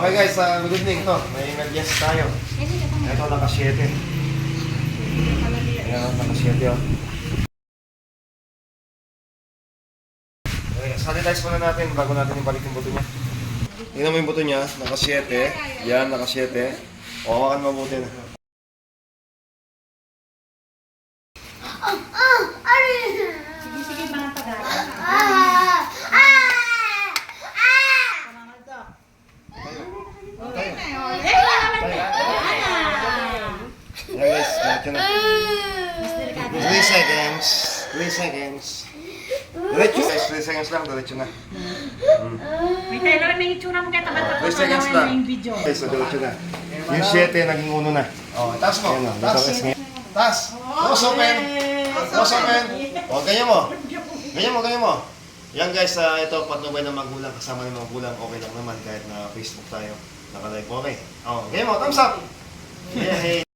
Okay guys, good evening to. May nag-guest tayo. Ito, naka-7. Ayan, naka-7 oh. Okay, sanitize muna natin bago natin ibalik yung buto niya. Tingnan mo yung buto niya, naka-7. Yan, naka-7. O, hawakan mabuti na. Sige, mga tagal. Ayan guys, diretso na. 3 seconds. 3 seconds. Diretso. 3 seconds lang, diretso na. May tayo may itsura mo kaya tapat 3 seconds lang. yung video. Okay, so diretso na. Yung 7 naging 1 na. O, taas mo. Taas. Taas. Close open. Close open. O, ganyan mo. Ganyan mo, ganyan mo. Yan guys, ito patnubay ng magulang. Kasama ng magulang, okay lang naman kahit na Facebook tayo. Naka-like, okay. O, ganyan mo, thumbs up. Yeah, hey.